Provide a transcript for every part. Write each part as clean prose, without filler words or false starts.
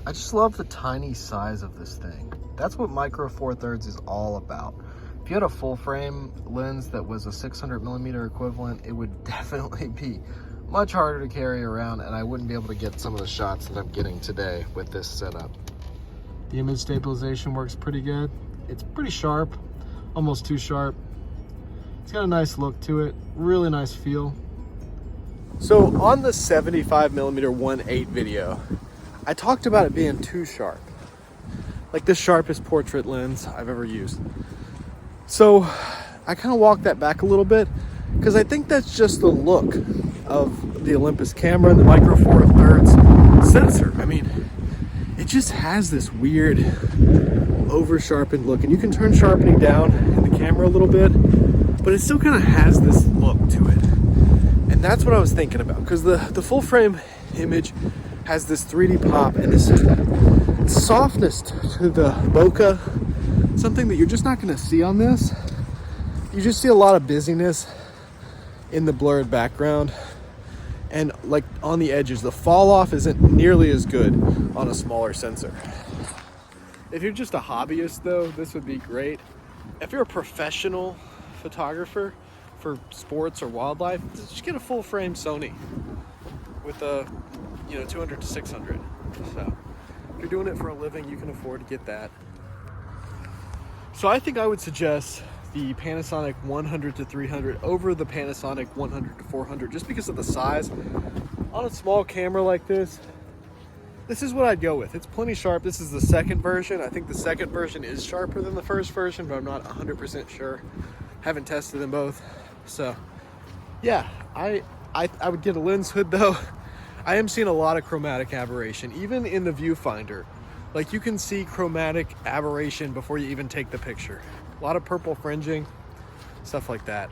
I just love the tiny size of this thing. That's what Micro Four Thirds is all about. If you had a full frame lens that was a 600mm equivalent, it would definitely be much harder to carry around, and I wouldn't be able to get some of the shots that I'm getting today with this setup. The image stabilization works pretty good. It's pretty sharp, almost too sharp. It's got a nice look to it, really nice feel. So on the 75mm 1.8 video, I talked about it being too sharp. Like the sharpest portrait lens I've ever used. So I kind of walked that back a little bit because I think that's just the look of the Olympus camera and the Micro Four Thirds sensor. I mean, it just has this weird over sharpened look, and you can turn sharpening down in the camera a little bit, but it still kind of has this look to it. And that's what I was thinking about, because the full frame image has this 3D pop and this softness to the bokeh, something that you're just not going to see on this. You just see a lot of busyness in the blurred background, and like on the edges, the fall off isn't nearly as good on a smaller sensor. If you're just a hobbyist though, this would be great. If you're a professional photographer for sports or wildlife, just get a full frame Sony with a 200 to 600. So if you're doing it for a living, you can afford to get that. So I think I would suggest the Panasonic 100 to 300 over the Panasonic 100 to 400, just because of the size. On a small camera like this is what I'd go with. It's plenty sharp. This is the second version. I think the second version is sharper than the first version, but I'm not 100% sure. Haven't tested them both. So yeah, I would get a lens hood though. I am seeing a lot of chromatic aberration, even in the viewfinder. Like you can see chromatic aberration before you even take the picture. A lot of purple fringing, stuff like that.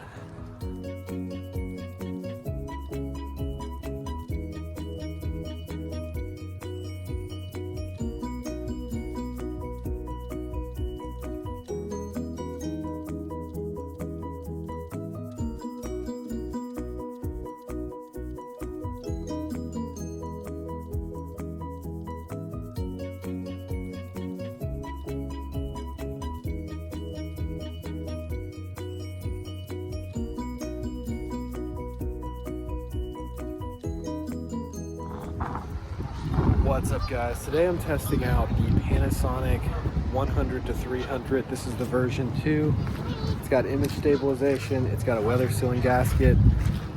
What's up guys? Today I'm testing out the Panasonic 100 to 300. This is the version 2. It's got image stabilization. It's got a weather sealing gasket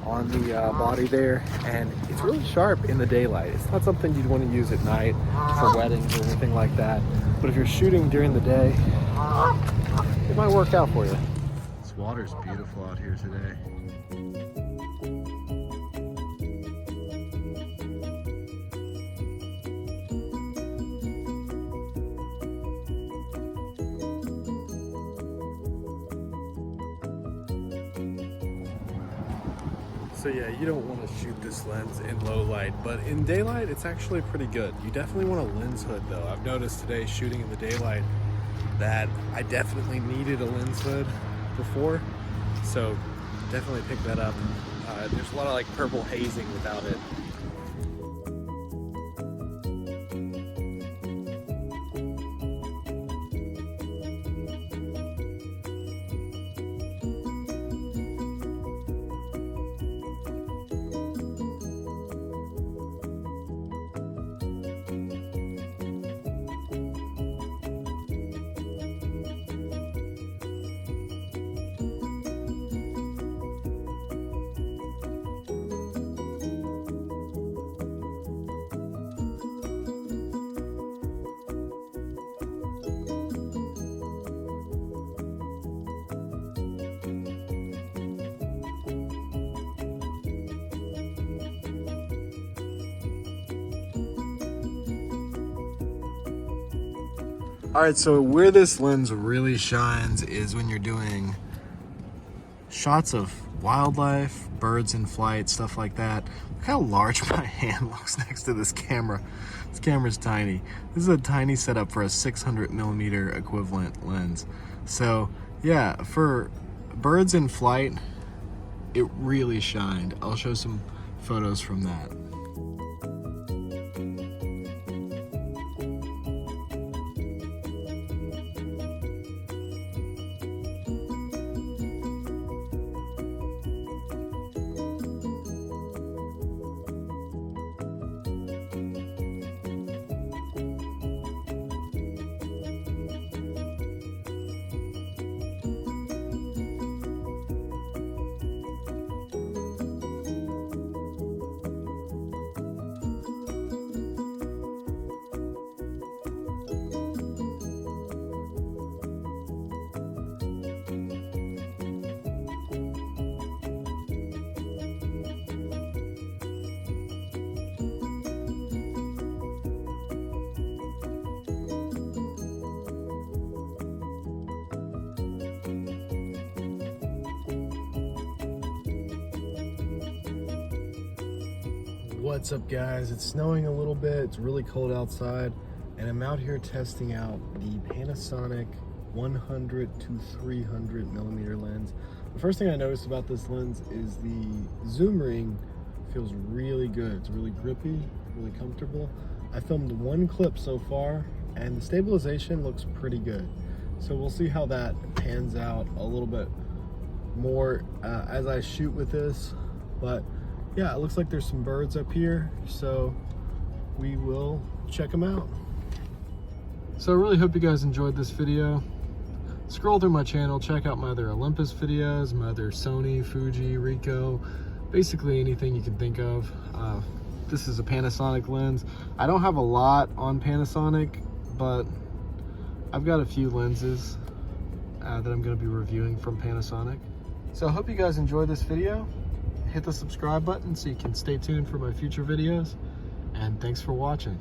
on the body there, and it's really sharp in the daylight. It's not something you'd want to use at night for weddings or anything like that. But if you're shooting during the day, it might work out for you. This water's beautiful out here today. So yeah, you don't want to shoot this lens in low light, but in daylight, it's actually pretty good. You definitely want a lens hood though. I've noticed today shooting in the daylight that I definitely needed a lens hood before, so definitely pick that up. There's a lot of like purple hazing without it. All right, so where this lens really shines is when you're doing shots of wildlife, birds in flight, stuff like that. Look how large my hand looks next to this camera. This camera's tiny. This is a tiny setup for a 600mm equivalent lens. So yeah, for birds in flight, it really shined. I'll show some photos from that. What's up, guys? It's snowing a little bit, it's really cold outside, and I'm out here testing out the Panasonic 100 to 300 millimeter lens. The first thing I noticed about this lens is the zoom ring feels really good. It's really grippy, really comfortable. I filmed one clip so far and the stabilization looks pretty good. So we'll see how that pans out a little bit more as I shoot with this. But yeah, it looks like there's some birds up here, so we will check them out. So I really hope you guys enjoyed this video. Scroll through my channel, check out my other Olympus videos, my other Sony, Fuji, Ricoh, basically anything you can think of. This is a Panasonic lens. I don't have a lot on Panasonic, but I've got a few lenses that I'm going to be reviewing from Panasonic. So I hope you guys enjoyed this video. Hit the subscribe button so you can stay tuned for my future videos, and thanks for watching.